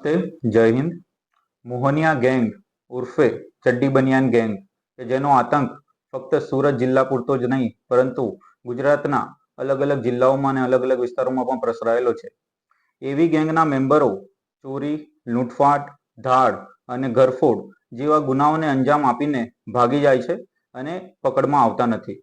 જય હિન્દ. મોહનિયા ગેંગ ઉર્ફે ચડ્ડી બનિયાન ગેંગ કે જેનો આતંક ફક્ત સુરત જિલ્લા પૂરતો જ નહીં પરંતુ ગુજરાતના અલગ અલગ જિલ્લાઓમાં અને અલગ અલગ વિસ્તારોમાં પણ પ્રસરાયેલો છે. એવી ગેંગના મેમ્બરો ચોરી, લૂંટફાટ, ધાડ અને ઘરફોડ જેવા ગુનાઓને અંજામ આપીને ભાગી જાય છે અને પકડમાં આવતા નથી.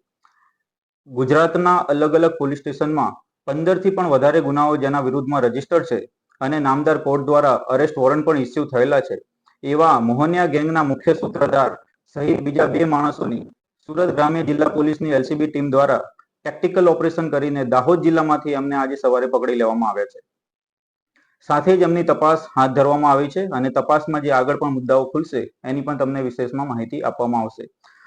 ગુજરાતના અલગ અલગ પોલીસ સ્ટેશનમાં 15 થી પણ વધારે ગુનાઓ જેના વિરુદ્ધમાં રજીસ્ટર્ડ છે અને નામદાર કોર્ટ દ્વારા અરેસ્ટ વોરંટ પણ ઇસ્યુ થયેલા છે. એવા મોહનિયા ગેંગના મુખ્ય સૂત્રધાર સહિત બીજા 2 માણસોની સુરત ગ્રામ્ય જિલ્લા પોલીસની એલસીબી ટીમ દ્વારા ટેક્ટિકલ ઓપરેશન કરીને દાહોદ જિલ્લામાંથી અમને આજે સવારે પકડી લેવામાં આવ્યા છે. સાથે જ એમની તપાસ હાથ ધરવામાં આવી છે અને તપાસમાં જે આગળ પણ મુદ્દાઓ ખુલશે એની પણ તમને વિશેષમાં માહિતી આપવામાં આવશે.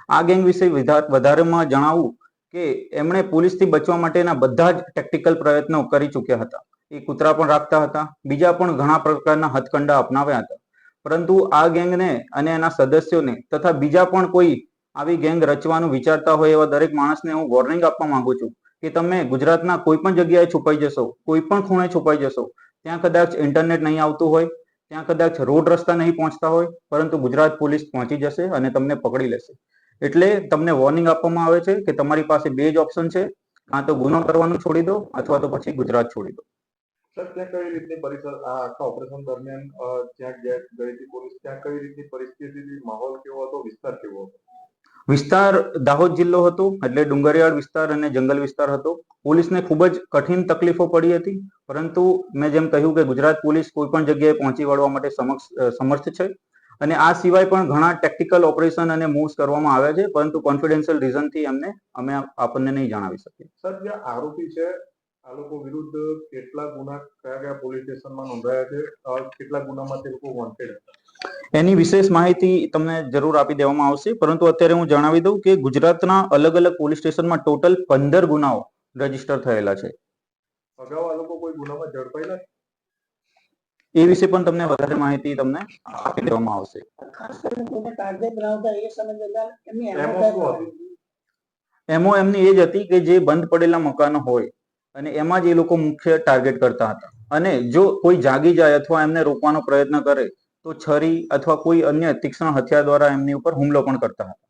આ ગેંગ વિશે વધારેમાં જણાવું કે એમણે પોલીસથી બચવા માટેના બધા જ ટેક્ટિકલ પ્રયત્નો કરી ચૂક્યા હતા. એ કૂતરા પણ રાખતા હતા, બીજા પણ ઘણા પ્રકારના હથકંડા અપનાવ્યા હતા. પરંતુ આ ગેંગને અને એના સદસ્યોને તથા બીજા પણ કોઈ આવી ગેંગ રચવાનું વિચારતા હોય એવા દરેક માણસને હું વોર્નિંગ આપવા માંગુ છું કે તમે ગુજરાતના કોઈ પણ જગ્યાએ છુપાઈ જશો, કોઈ પણ ખૂણે છુપાઈ જશો, ત્યાં કદાચ ઇન્ટરનેટ નહીં આવતું હોય, ત્યાં કદાચ રોડ રસ્તા નહીં પહોંચતા હોય, પરંતુ ગુજરાત પોલીસ પહોંચી જશે અને તમને પકડી લેશે. એટલે તમને વોર્નિંગ આપવામાં આવે છે કે તમારી પાસે 2 જ ઓપ્શન છે, કાં તો ગુનો કરવાનું છોડી દો અથવા તો પછી ગુજરાત છોડી દો. સર, ત્યાં કઈ રીતની આખા ઓપરેશન દરમિયાન જ્યાં ગઈ હતી પોલીસ, ત્યાં કઈ રીતની પરિસ્થિતિ, માહોલ કેવો હતો, વિસ્તાર કેવો હતો? વિસ્તાર દાહોદ જિલ્લો હતો એટલે ડુંગરિયાળ વિસ્તાર અને જંગલ વિસ્તાર હતો. પોલીસને ખૂબ જ કઠિન તકલીફો પડી હતી, પરંતુ મેં જેમ કહ્યું કે ગુજરાત પોલીસ કોઈ પણ જગ્યાએ પહોંચી વળવા માટે સમર્થ છે અને આ સિવાય પણ ઘણા ટેક્ટિકલ ઓપરેશન અને મૂવ્સ કરવામાં આવ્યા છે, પરંતુ કોન્ફિડેન્શિયલ રીઝનથી અમે આપણને નહીં જણાવી શકીએ. સર, જે આરોપી છે આ લોકો વિરુદ્ધ કેટલા ગુના કયા પોલીસ સ્ટેશનમાં નોંધાયા છે, કેટલા ગુનામાં તે લોકો વોન્ટેડ હતા? એની વિશેષ માહિતી તમને જરૂર આપી દેવામાં આવશે, પરંતુ અત્યારે હું જણાવી દઉં કે ગુજરાતના અલગ અલગ પોલીસ સ્ટેશનમાં ટોટલ 15 ગુનાઓ રજીસ્ટર થયેલા છે. અગાઉ આ લોકો કોઈ ગુનામાં ઝડપાયેલા? એ વિશે પણ તમને વધારે માહિતી તમને આપી દેવામાં આવશે. એમો એમની એ જ હતી કે જે બંધ પડેલા મકાનો હોય અને એમાં જ એ લોકો મુખ્ય ટાર્ગેટ કરતા હતા અને જો કોઈ જાગી જાય અથવા એમને રોકવાનો પ્રયત્ન કરે તો છરી અથવા કોઈ અન્ય તીક્ષ્ણ હથિયાર દ્વારા એમની ઉપર હુમલો પણ કરતા હતા.